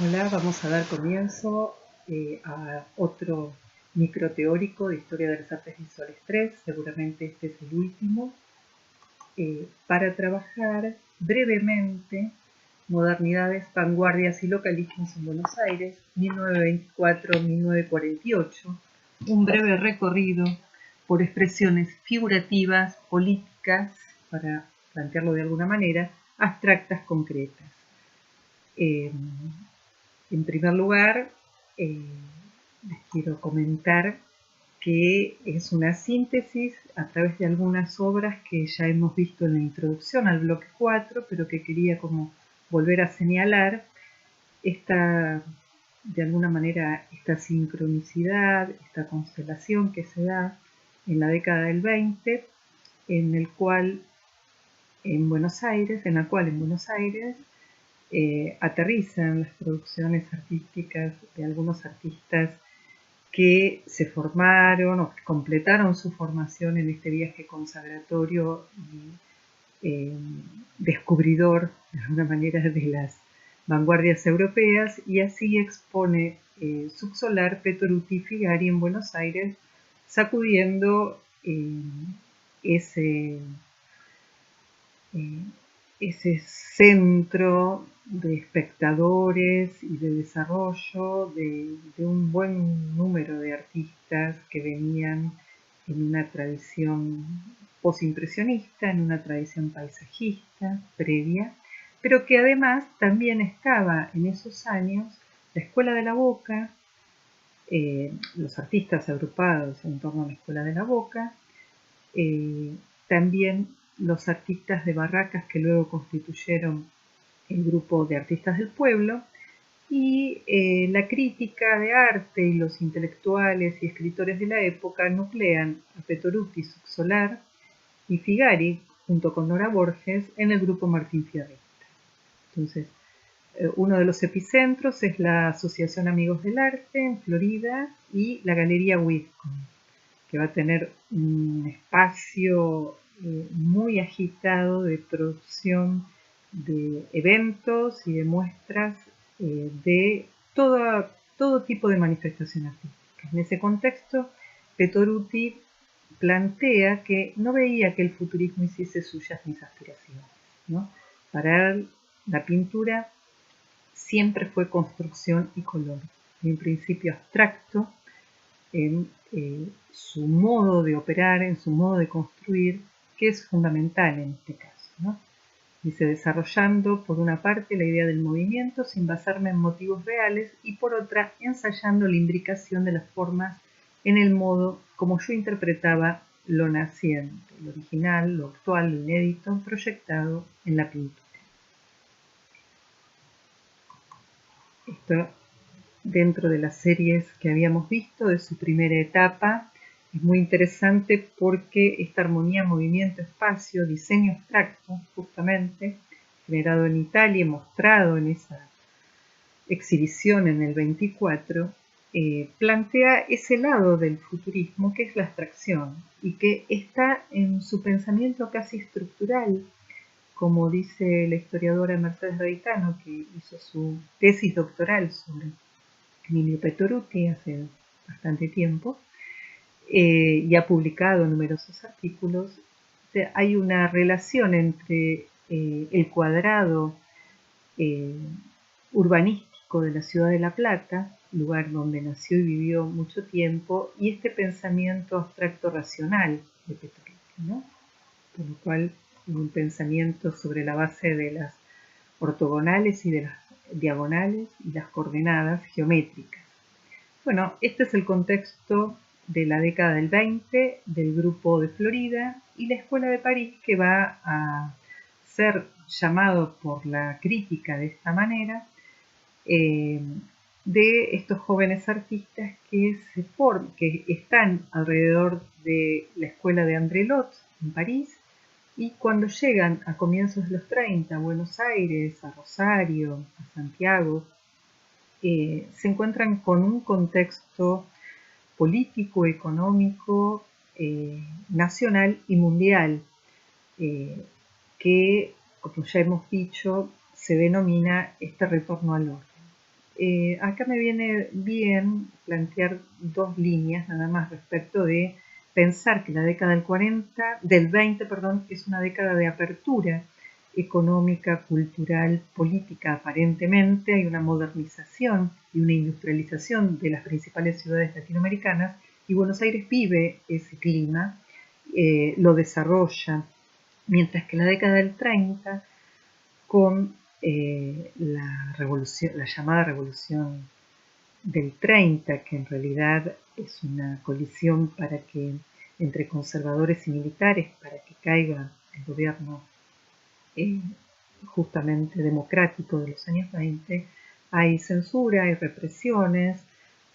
Hola, vamos a dar comienzo a otro microteórico de Historia de las Artes Visuales 3, seguramente este es el último, para trabajar brevemente modernidades, vanguardias y localismos en Buenos Aires, 1924-1948, un breve recorrido por expresiones figurativas, políticas, para plantearlo de alguna manera, abstractas, concretas. En primer lugar, les quiero comentar que es una síntesis a través de algunas obras que ya hemos visto en la introducción al bloque 4, pero que quería como volver a señalar de alguna manera, esta sincronicidad, esta constelación que se da en la década del 20, en la cual en Buenos Aires aterrizan las producciones artísticas de algunos artistas que se formaron o que completaron su formación en este viaje consagratorio y descubridor, de alguna manera, de las vanguardias europeas, y así expone Subsolar, Petoruti y Figari en Buenos Aires, sacudiendo ese ese centro de espectadores y de desarrollo de un buen número de artistas que venían en una tradición posimpresionista, en una tradición paisajista previa, pero que además también estaba en esos años la Escuela de la Boca, los artistas agrupados en torno a la Escuela de la Boca, también los artistas de barracas que luego constituyeron el grupo de artistas del pueblo, y la crítica de arte y los intelectuales y escritores de la época nuclean a Petoruti, Subsolar y Figari, junto con Nora Borges, en el grupo Martín Fierrista. Entonces, uno de los epicentros es la Asociación Amigos del Arte en Florida y la Galería Whitcomb, que va a tener un espacio muy agitado de producción de eventos y de muestras de todo tipo de manifestación artística. En ese contexto, Petoruti plantea que no veía que el futurismo hiciese suyas mis aspiraciones, ¿no? Para él, la pintura siempre fue construcción y color, y un principio abstracto en su modo de operar, en su modo de construir, que es fundamental en este caso, ¿no? Dice, desarrollando por una parte la idea del movimiento sin basarme en motivos reales y por otra ensayando la imbricación de las formas en el modo como yo interpretaba lo naciente, lo original, lo actual, lo inédito, proyectado en la pintura. Esto dentro de las series que habíamos visto de su primera etapa. Es muy interesante porque esta armonía movimiento-espacio, diseño abstracto, justamente, generado en Italia y mostrado en esa exhibición en el 24, plantea ese lado del futurismo que es la abstracción y que está en su pensamiento casi estructural, como dice la historiadora Mercedes Reitano, que hizo su tesis doctoral sobre Emilio Petoruti hace bastante tiempo, y ha publicado numerosos artículos. O sea, hay una relación entre el cuadrado urbanístico de la ciudad de La Plata, lugar donde nació y vivió mucho tiempo, y este pensamiento abstracto racional de Petoruti, ¿no? Por lo cual un pensamiento sobre la base de las ortogonales y de las diagonales y las coordenadas geométricas. Bueno, este es el contexto de la década del 20 del grupo de Florida y la Escuela de París, que va a ser llamado por la crítica de esta manera, de estos jóvenes artistas que están alrededor de la escuela de André Lot en París, y cuando llegan a comienzos de los 30 a Buenos Aires, a Rosario, a Santiago, se encuentran con un contexto político, económico, nacional y mundial, que, como ya hemos dicho, se denomina este retorno al orden. acá me viene bien plantear dos líneas nada más respecto de pensar que la década del 20, perdón, es una década de apertura económica, cultural, política aparentemente. Hay una modernización y una industrialización de las principales ciudades latinoamericanas y Buenos Aires vive ese clima, lo desarrolla, mientras que la década del 30, con la llamada revolución del 30, que en realidad es una colisión entre conservadores y militares para que caiga el gobierno justamente democrático de los años 20, hay censura, hay represiones,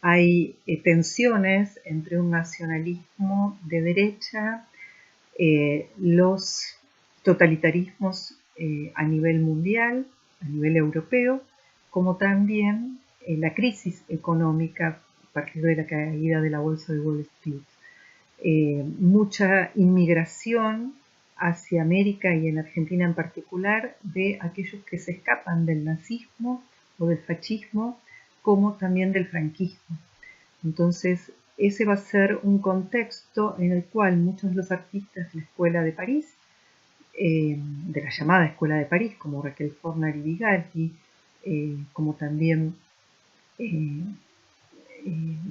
hay tensiones entre un nacionalismo de derecha, los totalitarismos a nivel mundial, a nivel europeo, como también la crisis económica a partir de la caída de la bolsa de Wall Street. Mucha inmigración hacia América y en Argentina en particular de aquellos que se escapan del nazismo o del fascismo, como también del franquismo. Entonces, ese va a ser un contexto en el cual muchos de los artistas de la Escuela de París, de la llamada Escuela de París, como Raquel Forner y Vigaldi, como también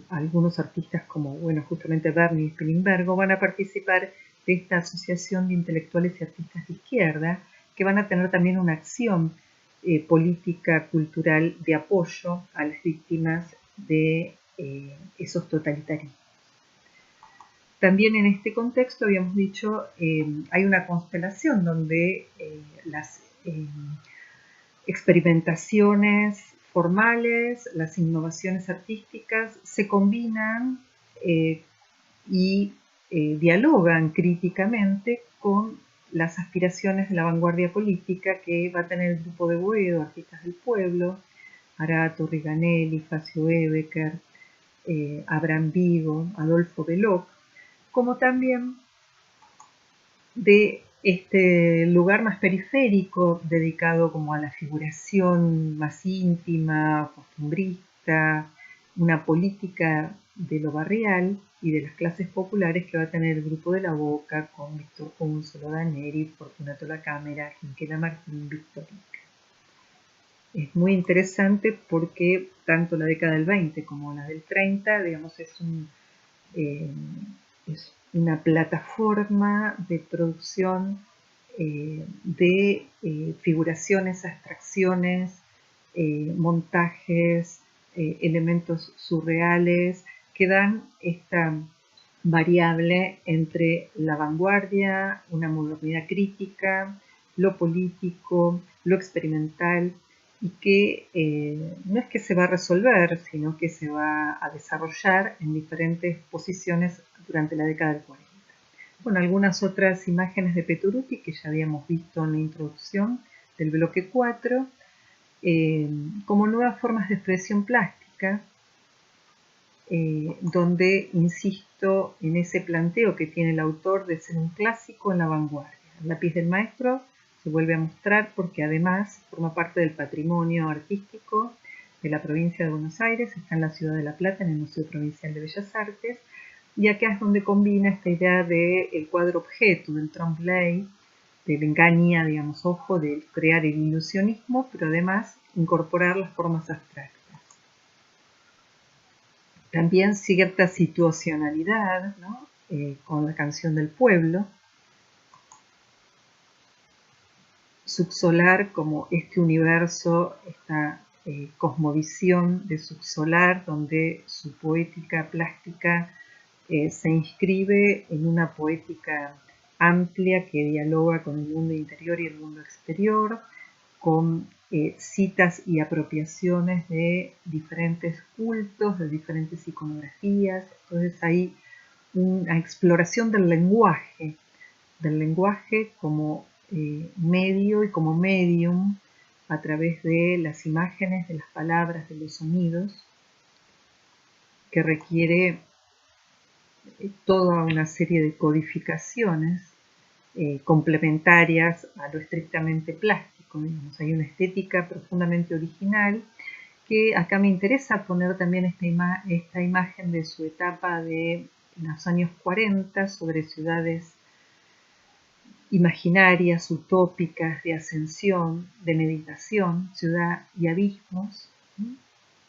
algunos artistas como, bueno, justamente Berni y Spilimbergo, van a participar de esta asociación de intelectuales y artistas de izquierda, que van a tener también una acción política, cultural, de apoyo a las víctimas de esos totalitarismos. También en este contexto, habíamos dicho, hay una constelación donde las experimentaciones formales, las innovaciones artísticas se combinan y dialogan críticamente con las aspiraciones de la vanguardia política que va a tener el grupo de Boedo, Artistas del Pueblo, Arato, Riganelli, Facio Ebecker, Abraham Vigo, Adolfo Beloc, como también de este lugar más periférico dedicado como a la figuración más íntima, costumbrista, una política de lo barrial y de las clases populares que va a tener el grupo de La Boca con Víctor Junzo, Lola Neri, Fortunato La Cámara, Quinquela Martín, Víctor Lica. Es muy interesante porque tanto la década del 20 como la del 30, digamos, es una plataforma de producción de figuraciones, abstracciones, montajes, elementos surreales que dan esta variable entre la vanguardia, una modernidad crítica, lo político, lo experimental, y que no es que se va a resolver, sino que se va a desarrollar en diferentes posiciones durante la década del 40. Bueno, algunas otras imágenes de Pettoruti que ya habíamos visto en la introducción del bloque 4, como nuevas formas de expresión plástica, donde insisto en ese planteo que tiene el autor de ser un clásico en la vanguardia. El lápiz del maestro se vuelve a mostrar porque además forma parte del patrimonio artístico de la provincia de Buenos Aires, está en la ciudad de La Plata, en el Museo Provincial de Bellas Artes, y acá es donde combina esta idea del cuadro objeto, del trompe-l'œil, del engaña, digamos, ojo, de crear el ilusionismo, pero además incorporar las formas abstractas. También cierta situacionalidad, ¿no? Con la canción del pueblo, subsolar como este universo, esta cosmovisión de subsolar, donde su poética plástica se inscribe en una poética amplia que dialoga con el mundo interior y el mundo exterior, con citas y apropiaciones de diferentes cultos, de diferentes iconografías. Entonces hay una exploración del lenguaje como medio y como medium a través de las imágenes, de las palabras, de los sonidos, que requiere toda una serie de codificaciones complementarias a lo estrictamente plástico. Digamos. Hay una estética profundamente original que acá me interesa poner también esta imagen de su etapa de los años 40 sobre ciudades imaginarias, utópicas, de ascensión, de meditación, ciudad y abismos.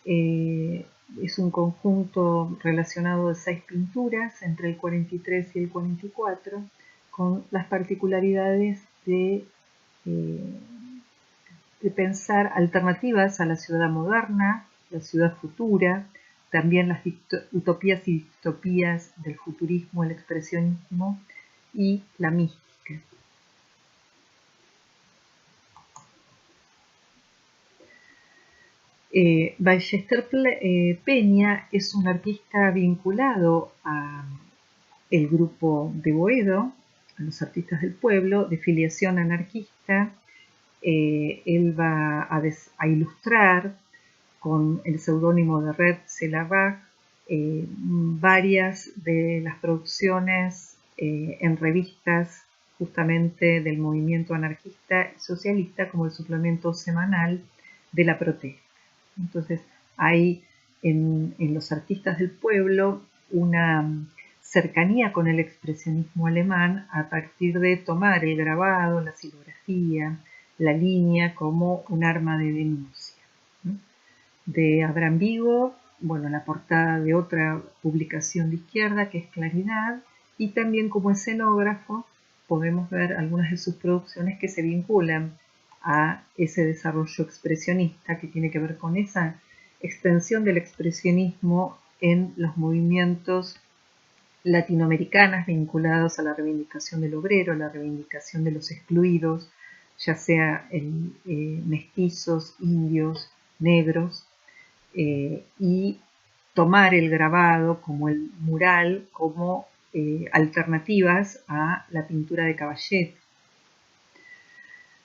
Es un conjunto relacionado de 6 pinturas entre el 43 y el 44, con las particularidades de pensar alternativas a la ciudad moderna, la ciudad futura, también las utopías y distopías del futurismo, el expresionismo y la mística. Ballester Peña es un artista vinculado a el grupo de Boedo, a los artistas del pueblo, de filiación anarquista. Él va a ilustrar con el seudónimo de Red Celarach varias de las producciones en revistas justamente del movimiento anarquista y socialista como el suplemento semanal de la protesta. Entonces hay en los artistas del pueblo una cercanía con el expresionismo alemán a partir de tomar el grabado, la silografía, la línea como un arma de denuncia. De Abraham Vigo, bueno, la portada de otra publicación de izquierda que es Claridad, y también como escenógrafo podemos ver algunas de sus producciones que se vinculan a ese desarrollo expresionista que tiene que ver con esa extensión del expresionismo en los movimientos latinoamericanos vinculados a la reivindicación del obrero, la reivindicación de los excluidos, ya sea mestizos, indios, negros, y tomar el grabado como el mural como alternativas a la pintura de Caballete.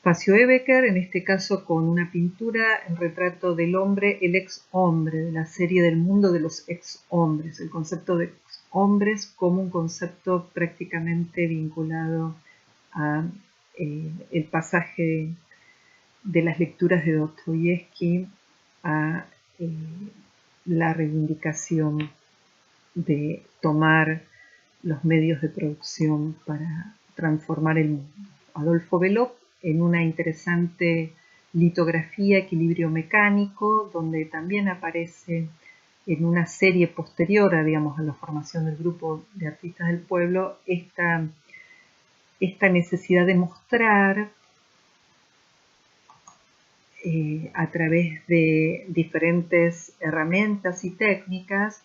Facio Ebecker, en este caso con una pintura en retrato del hombre, el ex hombre, de la serie del mundo de los ex hombres, el concepto de ex hombres como un concepto prácticamente vinculado a el pasaje de las lecturas de Dostoyevsky a la reivindicación de tomar los medios de producción para transformar el mundo. Adolfo Beloc, en una interesante litografía Equilibrio Mecánico, donde también aparece en una serie posterior a, digamos, a la formación del grupo de artistas del pueblo, esta necesidad de mostrar a través de diferentes herramientas y técnicas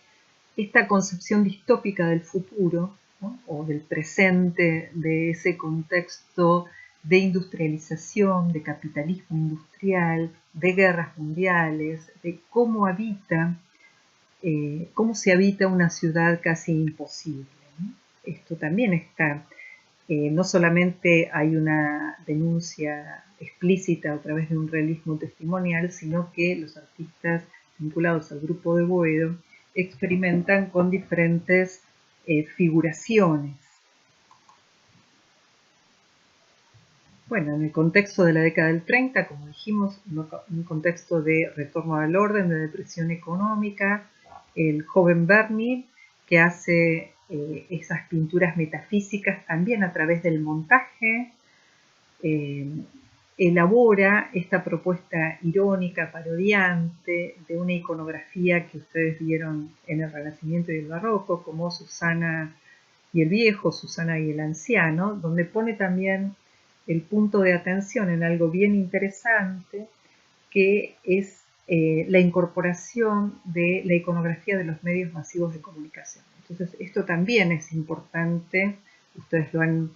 esta concepción distópica del futuro, ¿no? O del presente, de ese contexto de industrialización, de capitalismo industrial, de guerras mundiales, de cómo se habita una ciudad casi imposible, ¿no? Esto también está, no solamente hay una denuncia explícita a través de un realismo testimonial, sino que los artistas vinculados al grupo de Boedo experimentan con diferentes figuraciones. Bueno, en el contexto de la década del 30, como dijimos, un contexto de retorno al orden, de depresión económica, el joven Berni, que hace esas pinturas metafísicas también a través del montaje, elabora esta propuesta irónica, parodiante, de una iconografía que ustedes vieron en el Renacimiento y el Barroco, como Susana y el Viejo, Susana y el Anciano, donde pone también el punto de atención en algo bien interesante, que es la incorporación de la iconografía de los medios masivos de comunicación. Entonces, esto también es importante, ustedes lo han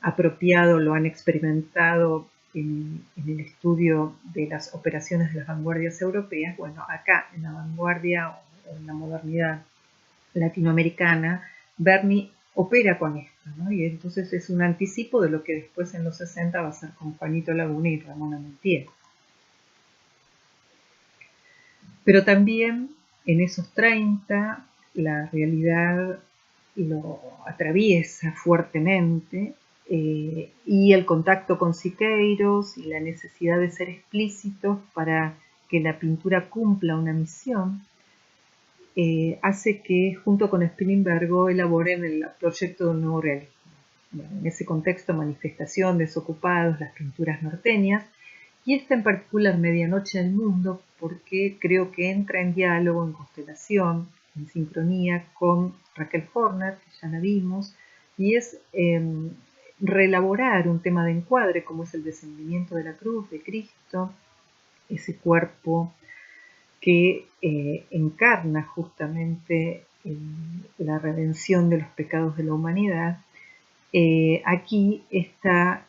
apropiado, lo han experimentado en el estudio de las operaciones de las vanguardias europeas. Bueno, acá en la vanguardia o en la modernidad latinoamericana, Berni opera con esto, ¿no? Y entonces es un anticipo de lo que después en los 60 va a ser con Juanito Laguna y Ramona Montiel. Pero también en esos 30 la realidad lo atraviesa fuertemente y el contacto con Siqueiros y la necesidad de ser explícitos para que la pintura cumpla una misión, hace que junto con Spilimbergo elaboren el proyecto de un nuevo realismo. Bueno, en ese contexto, Manifestación, Desocupados, las pinturas norteñas, y esta en particular Medianoche del Mundo, porque creo que entra en diálogo, en constelación, en sincronía con Raquel Horner, que ya la vimos, y es reelaborar un tema de encuadre como es el descendimiento de la cruz de Cristo, ese cuerpo que encarna justamente la redención de los pecados de la humanidad. Aquí está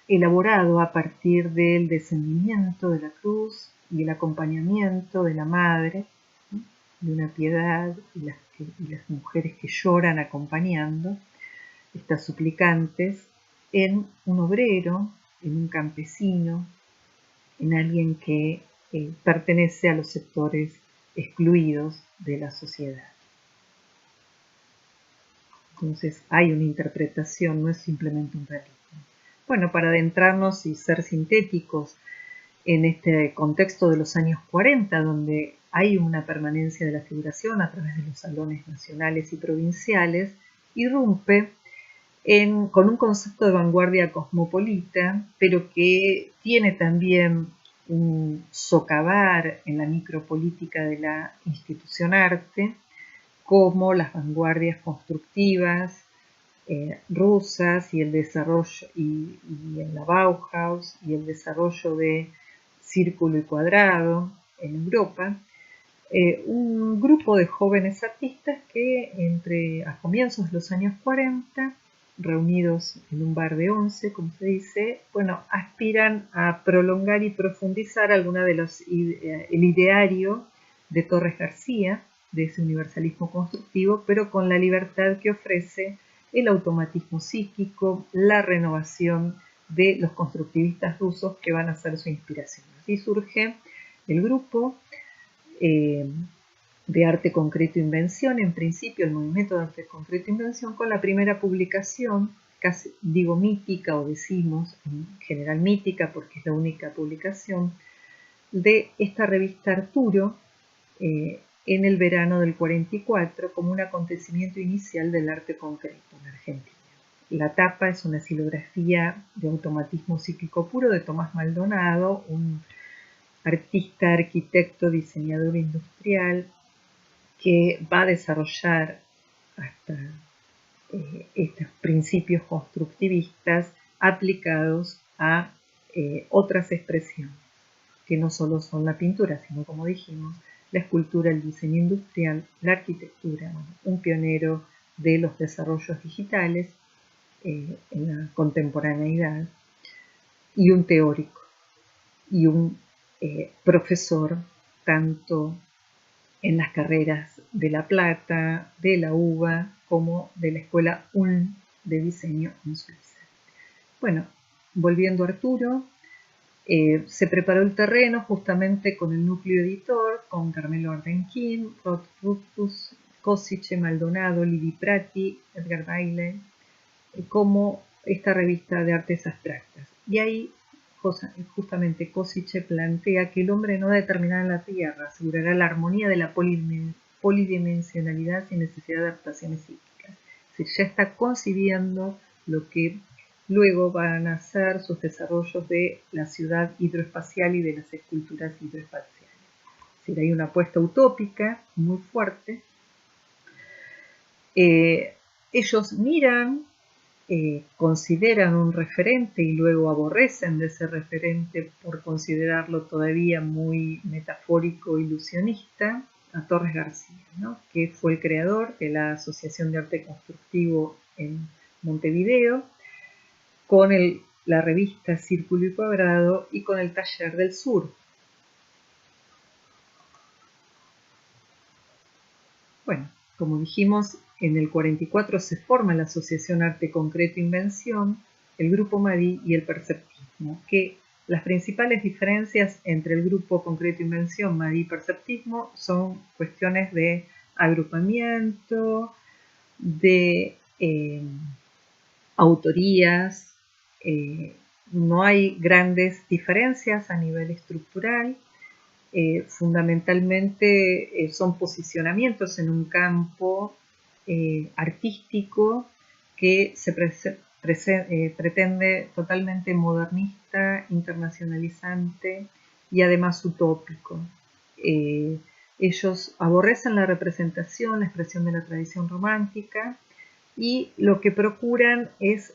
elaborado a partir del descendimiento de la cruz y el acompañamiento de la madre, ¿sí?, de una piedad y las mujeres que lloran acompañando, estas suplicantes, en un obrero, en un campesino, en alguien que pertenece a los sectores excluidos de la sociedad. Entonces hay una interpretación, no es simplemente un realismo. Bueno, para adentrarnos y ser sintéticos en este contexto de los años 40, donde hay una permanencia de la figuración a través de los salones nacionales y provinciales, irrumpe con un concepto de vanguardia cosmopolita, pero que tiene también un socavar en la micropolítica de la institución arte, como las vanguardias constructivas rusas y el desarrollo y en la Bauhaus y el desarrollo de círculo y cuadrado en Europa, un grupo de jóvenes artistas que a comienzos de los años 40, reunidos en un bar de once, como se dice, bueno, aspiran a prolongar y profundizar alguna de el ideario de Torres García, de ese universalismo constructivo, pero con la libertad que ofrece el automatismo psíquico, la renovación de los constructivistas rusos que van a ser su inspiración. Así surge el grupo de arte concreto e invención, en principio el movimiento de arte concreto e invención, con la primera publicación, casi digo mítica o decimos en general mítica porque es la única publicación, de esta revista Arturo en el verano del 44 como un acontecimiento inicial del arte concreto en Argentina. La tapa es una silografía de automatismo psíquico puro de Tomás Maldonado, un artista, arquitecto, diseñador industrial que va a desarrollar hasta estos principios constructivistas aplicados a otras expresiones, que no solo son la pintura, sino, como dijimos, la escultura, el diseño industrial, la arquitectura, un pionero de los desarrollos digitales en la contemporaneidad, y un teórico y un profesor tanto en las carreras de La Plata, de la UBA, como de la Escuela Ulm de Diseño en Suiza. Bueno, volviendo a Arturo, se preparó el terreno justamente con el núcleo editor, con Carmelo Ardenquín, Rod Rufus, Cosiche, Maldonado, Lili Prati, Edgar Bailey, como esta revista de artes abstractas. Y ahí justamente Cosiche plantea que el hombre no determinará la Tierra, asegurará la armonía de la polidimensionalidad sin necesidad de adaptaciones psíquicas. Es decir, ya está concibiendo lo que luego van a ser sus desarrollos de la ciudad hidroespacial y de las esculturas hidroespaciales. Es decir, hay una apuesta utópica muy fuerte. Ellos miran, consideran un referente y luego aborrecen de ese referente por considerarlo todavía muy metafórico, ilusionista, a Torres García, ¿no?, que fue el creador de la Asociación de Arte Constructivo en Montevideo, con la revista Círculo y Cuadrado y con el Taller del Sur. Bueno, como dijimos, en el 44 se forma la Asociación Arte Concreto Invención, el Grupo Madí y el Perceptismo, que las principales diferencias entre el Grupo Concreto Invención, Madí y Perceptismo son cuestiones de agrupamiento, de autorías, no hay grandes diferencias a nivel estructural. Fundamentalmente son posicionamientos en un campo artístico que se pretende totalmente modernista, internacionalizante y además utópico. Ellos aborrecen la representación, la expresión de la tradición romántica, y lo que procuran es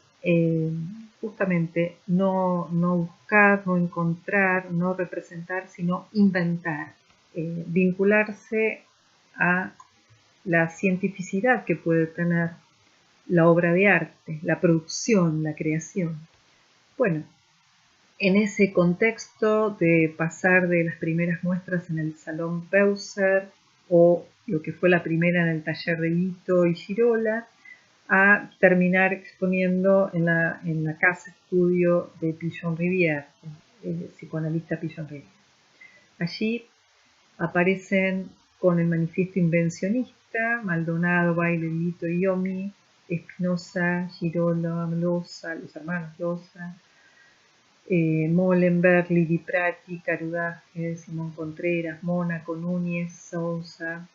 justamente no buscar, no encontrar, no representar, sino inventar, vincularse a la cientificidad que puede tener la obra de arte, la producción, la creación. Bueno, en ese contexto de pasar de las primeras muestras en el Salón Peuser o lo que fue la primera en el taller de Vito y Girola, a terminar exponiendo en la casa estudio de Pillon Rivière, el psicoanalista Pillon Rivière. Allí aparecen con el manifiesto invencionista, Maldonado, Baile, Lito y Yomi, Espinosa, Girola, Loza, los hermanos Loza, Molenberg, Lidi Prati, Carudaje, Simón Contreras, Mónaco, Núñez, Sousa,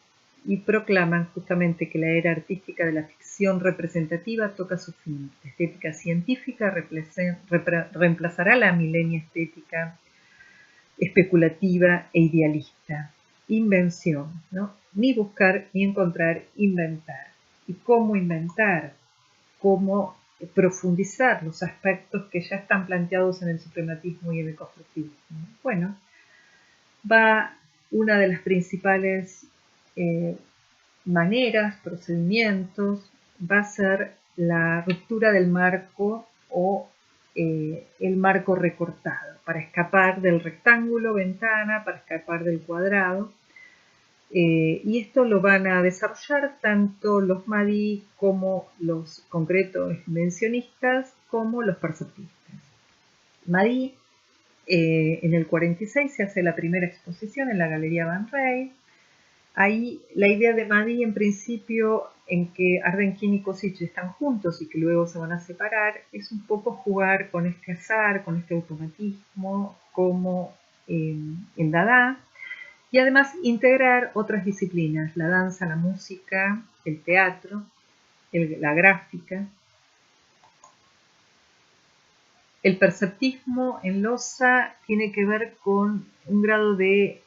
y proclaman justamente que la era artística de la ficción representativa toca su fin. La estética científica reemplazará la milenia estética especulativa e idealista. Invención, ¿no? Ni buscar ni encontrar, inventar. ¿Y cómo inventar? ¿Cómo profundizar los aspectos que ya están planteados en el suprematismo y en el constructivismo? Bueno, va una de las principales maneras, procedimientos, va a ser la ruptura del marco o el marco recortado, para escapar del rectángulo, ventana, para escapar del cuadrado. Y esto lo van a desarrollar tanto los Madí como los concretos invencionistas como los perceptistas. Madí, en el 46 se hace la primera exposición en la Galería Van Rey. Ahí la idea de Madí, en principio, en que Ardenquín y Košić están juntos y que luego se van a separar, es un poco jugar con este azar, con este automatismo, como en Dada, y además integrar otras disciplinas, la danza, la música, el teatro, la gráfica. El perceptismo en Loza tiene que ver con un grado de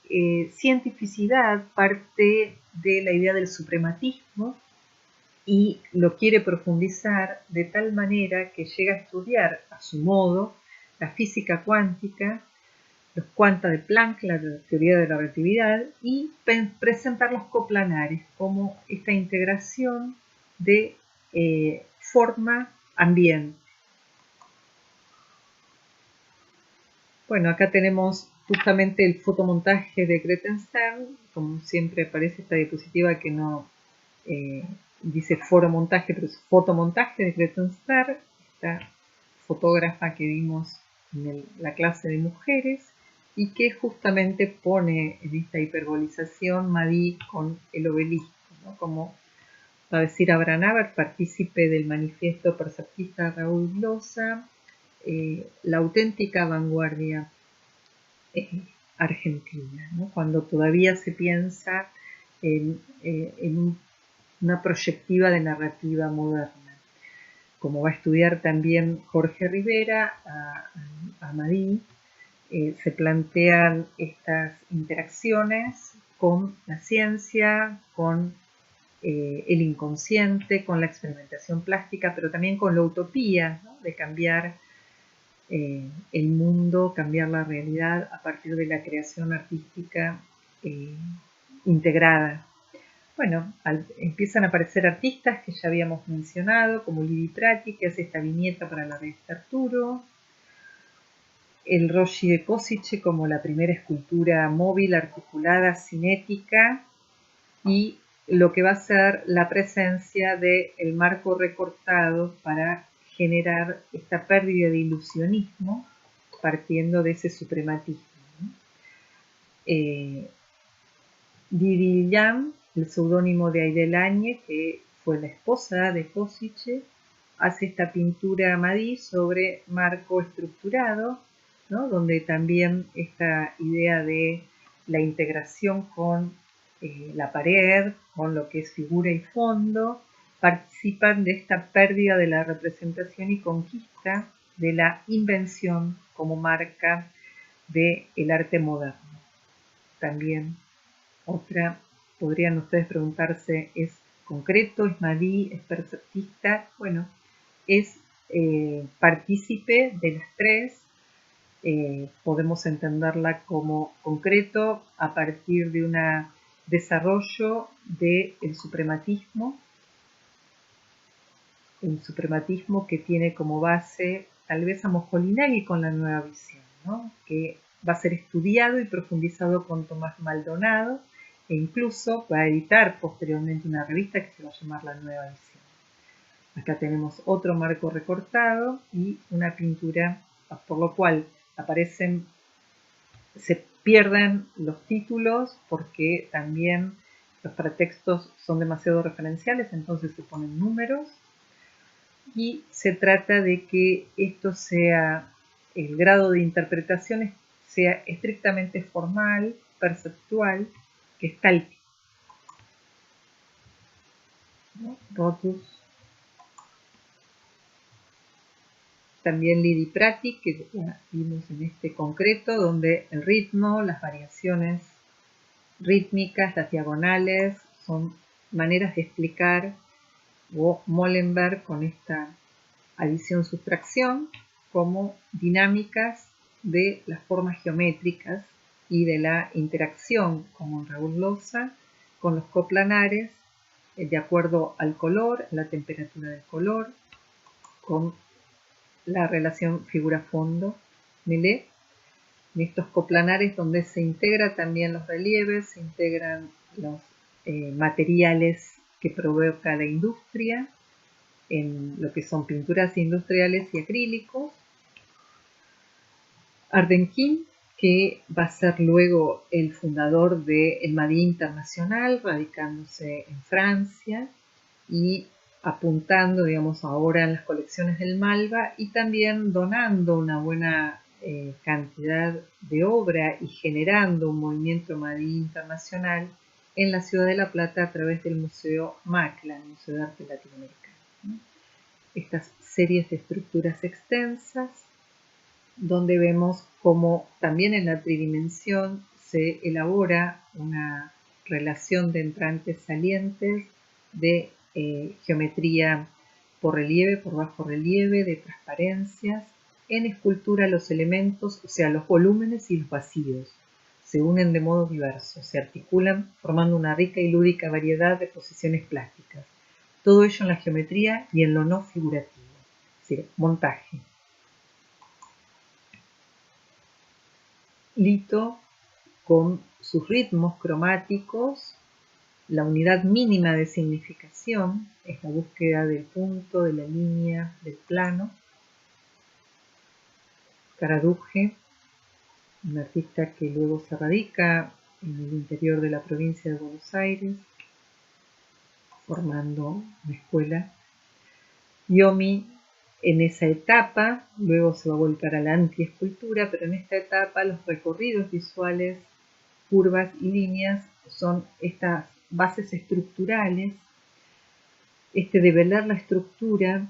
cientificidad, parte de la idea del suprematismo, y lo quiere profundizar de tal manera que llega a estudiar a su modo la física cuántica, los cuanta de Planck, la teoría de la relatividad, y presentar los coplanares como esta integración de forma-ambiente. Bueno, acá tenemos justamente el fotomontaje de Kretensstern. Como siempre aparece esta diapositiva que no dice foromontaje, pero es fotomontaje de Kretensstern, esta fotógrafa que vimos en la clase de mujeres y que justamente pone en esta hiperbolización Madí con el obelisco, ¿no? Como va a decir Abraham Abert, partícipe del manifiesto perceptista Raúl Loza, la auténtica vanguardia argentina, ¿no? Cuando todavía se piensa en una proyectiva de narrativa moderna. Como va a estudiar también Jorge Rivera a Madí, se plantean estas interacciones con la ciencia, con el inconsciente, con la experimentación plástica, pero también con la utopía, ¿no? De cambiar el mundo, cambiar la realidad a partir de la creación artística integrada. Bueno, empiezan a aparecer artistas que ya habíamos mencionado, como Lidi Prati, que hace esta viñeta para la revista Arturo, el Rossi de Košić como la primera escultura móvil, articulada, cinética, y lo que va a ser la presencia del marco recortado para generar esta pérdida de ilusionismo partiendo de ese suprematismo. Didi Jan, el seudónimo de Aidel Áñez, que fue la esposa de Košić, hace esta pintura Madí sobre marco estructurado, ¿no? Donde también esta idea de la integración con la pared, con lo que es figura y fondo, participan de esta pérdida de la representación y conquista de la invención como marca del arte moderno. También otra, podrían ustedes preguntarse, ¿es concreto, es Madí, es perceptista? Bueno, es partícipe de las tres. Podemos entenderla como concreto a partir de un desarrollo del suprematismo, el suprematismo que tiene como base tal vez a Moholy-Nagy con la nueva visión, ¿no? Que va a ser estudiado y profundizado con Tomás Maldonado e incluso va a editar posteriormente una revista que se va a llamar La Nueva Visión. Acá tenemos otro marco recortado y una pintura, por lo cual se pierden los títulos porque también los pretextos son demasiado referenciales, entonces se ponen números y se trata de que esto sea, el grado de interpretación sea estrictamente formal, perceptual, gestáltico, ¿no? Rotus. También Lidi Prati, que ya vimos en este concreto, donde el ritmo, las variaciones rítmicas, las diagonales, son maneras de explicar, o Molenberg con esta adición-sustracción, como dinámicas de las formas geométricas y de la interacción, como en Raúl Loza, con los coplanares, de acuerdo al color, la temperatura del color, con la relación figura-fondo, Millet, en estos coplanares donde se integran también los relieves, se integran los materiales que provoca la industria, en lo que son pinturas industriales y acrílicos. Ardenquin, que va a ser luego el fundador del Madí Internacional, radicándose en Francia y apuntando, digamos, ahora en las colecciones del Malva y también donando una buena cantidad de obra y generando un movimiento Madí internacional en la ciudad de La Plata a través del Museo MACLA, el Museo de Arte Latinoamericano, ¿no? Estas series de estructuras extensas, donde vemos cómo también en la tridimensión se elabora una relación de entrantes salientes, de geometría por relieve, por bajo relieve, de transparencias. En escultura los elementos, o sea, los volúmenes y los vacíos, se unen de modo diverso, se articulan formando una rica y lúdica variedad de posiciones plásticas. Todo ello en la geometría y en lo no figurativo, es decir, montaje. Lito, con sus ritmos cromáticos, la unidad mínima de significación es la búsqueda del punto, de la línea, del plano. Caraduje, un artista que luego se radica en el interior de la provincia de Buenos Aires, formando una escuela. Yomi, en esa etapa, luego se va a volcar a la antiescultura, pero en esta etapa los recorridos visuales, curvas y líneas son estas bases estructurales, develar la estructura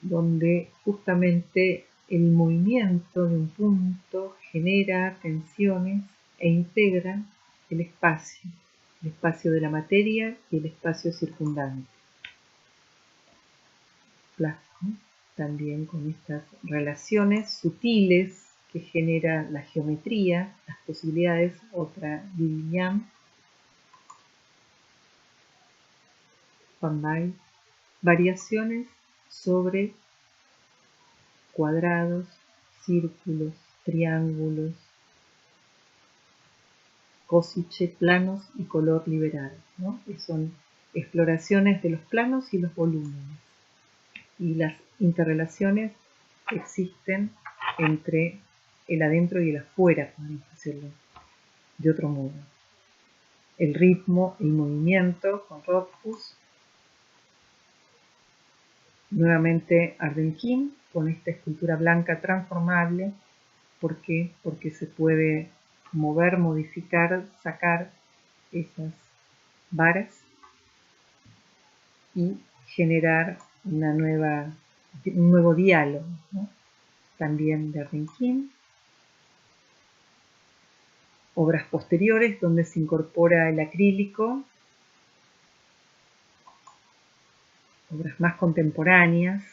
donde justamente el movimiento de un punto genera tensiones e integra el espacio de la materia y el espacio circundante. Plasco, también con estas relaciones sutiles que genera la geometría, las posibilidades, otra Lilian, Van Bay, variaciones sobre cuadrados, círculos, triángulos, Košice, planos y color liberal, ¿no? Que son exploraciones de los planos y los volúmenes. Y las interrelaciones existen entre el adentro y el afuera, podemos decirlo de otro modo. El ritmo, el movimiento con Rothfuss, Nuevamente Ardenquín con esta escultura blanca transformable. ¿Por qué? Porque se puede mover, modificar, sacar esas varas y generar un nuevo diálogo, ¿no? También de Ardenquín. Obras posteriores donde se incorpora el acrílico, obras más contemporáneas,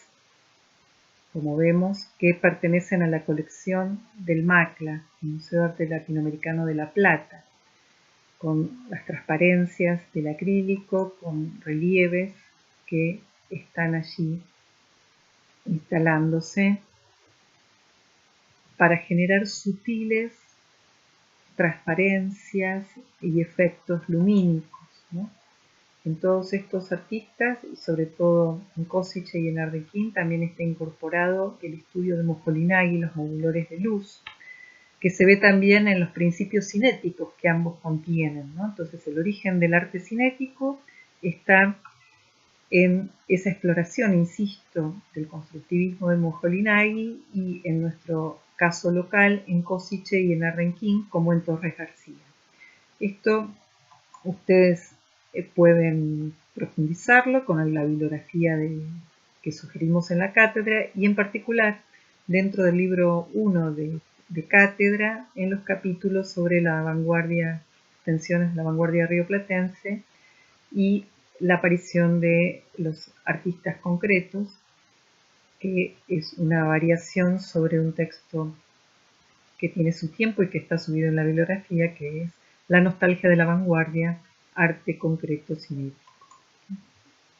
como vemos, que pertenecen a la colección del MACLA, Museo de Arte Latinoamericano de La Plata, con las transparencias del acrílico, con relieves que están allí instalándose para generar sutiles transparencias y efectos lumínicos, ¿no? En todos estos artistas, y sobre todo en Košice y en Ardenquín, también está incorporado el estudio de Moholy-Nagy, los modulores de luz, que se ve también en los principios cinéticos que ambos contienen, ¿no? Entonces el origen del arte cinético está en esa exploración, insisto, del constructivismo de Moholy-Nagy y en nuestro caso local en Košice y en Ardenquín como en Torres García. Esto ustedes pueden profundizarlo con la bibliografía que sugerimos en la cátedra y en particular dentro del libro 1 de cátedra en los capítulos sobre la vanguardia, tensiones de la vanguardia rioplatense y la aparición de los artistas concretos, que es una variación sobre un texto que tiene su tiempo y que está subido en la bibliografía, que es La nostalgia de la vanguardia, arte concreto cinético.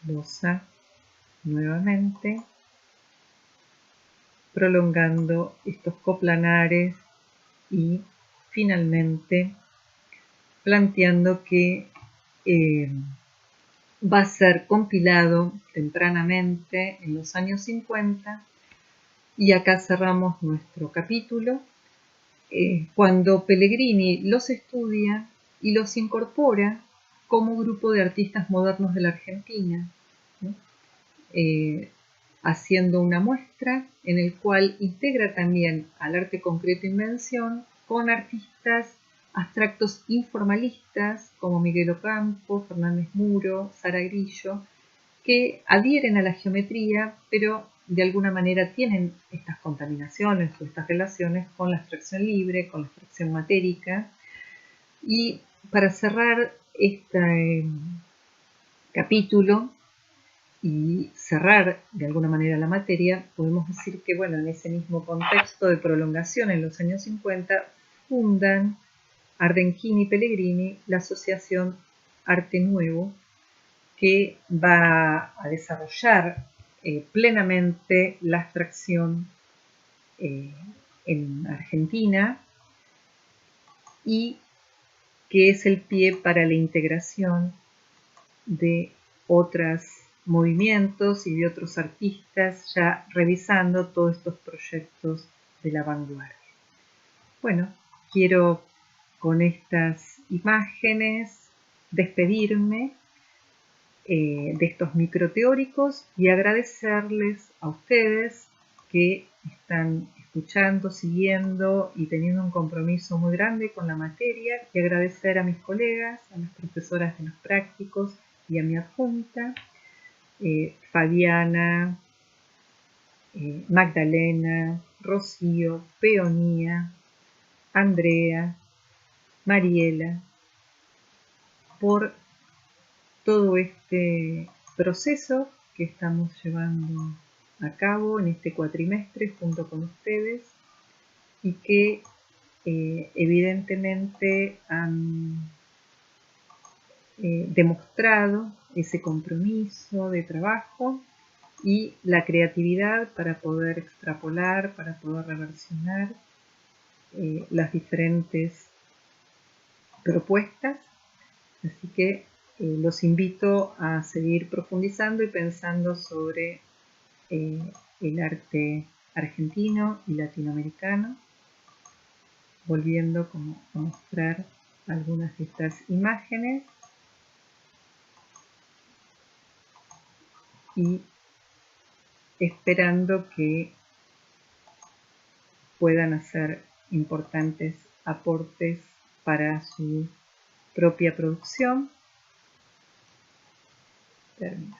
Loza, nuevamente, prolongando estos coplanares y finalmente planteando que va a ser compilado tempranamente en los años 50 y acá cerramos nuestro capítulo cuando Pellegrini los estudia y los incorpora como grupo de artistas modernos de la Argentina, ¿no? Haciendo una muestra en el cual integra también al arte concreto invención con artistas abstractos informalistas como Miguel Ocampo, Fernández Muro, Sara Grillo, que adhieren a la geometría, pero de alguna manera tienen estas contaminaciones o estas relaciones con la abstracción libre, con la abstracción matérica. Y para cerrar este capítulo y cerrar de alguna manera la materia, podemos decir que, bueno, en ese mismo contexto de prolongación en los años 50, fundan Ardenquín y Pellegrini la asociación Arte Nuevo, que va a desarrollar plenamente la abstracción en Argentina y que es el pie para la integración de otros movimientos y de otros artistas ya revisando todos estos proyectos de la vanguardia. Bueno, quiero con estas imágenes despedirme de estos microteóricos y agradecerles a ustedes que están escuchando, siguiendo y teniendo un compromiso muy grande con la materia, y agradecer a mis colegas, a las profesoras de los prácticos y a mi adjunta, Fabiana, Magdalena, Rocío, Peonía, Andrea, Mariela, por todo este proceso que estamos llevando a cabo en este cuatrimestre junto con ustedes y que evidentemente han demostrado ese compromiso de trabajo y la creatividad para poder extrapolar, para poder reversionar las diferentes propuestas. Así que los invito a seguir profundizando y pensando sobre el arte argentino y latinoamericano, volviendo a mostrar algunas de estas imágenes y esperando que puedan hacer importantes aportes para su propia producción. Termino.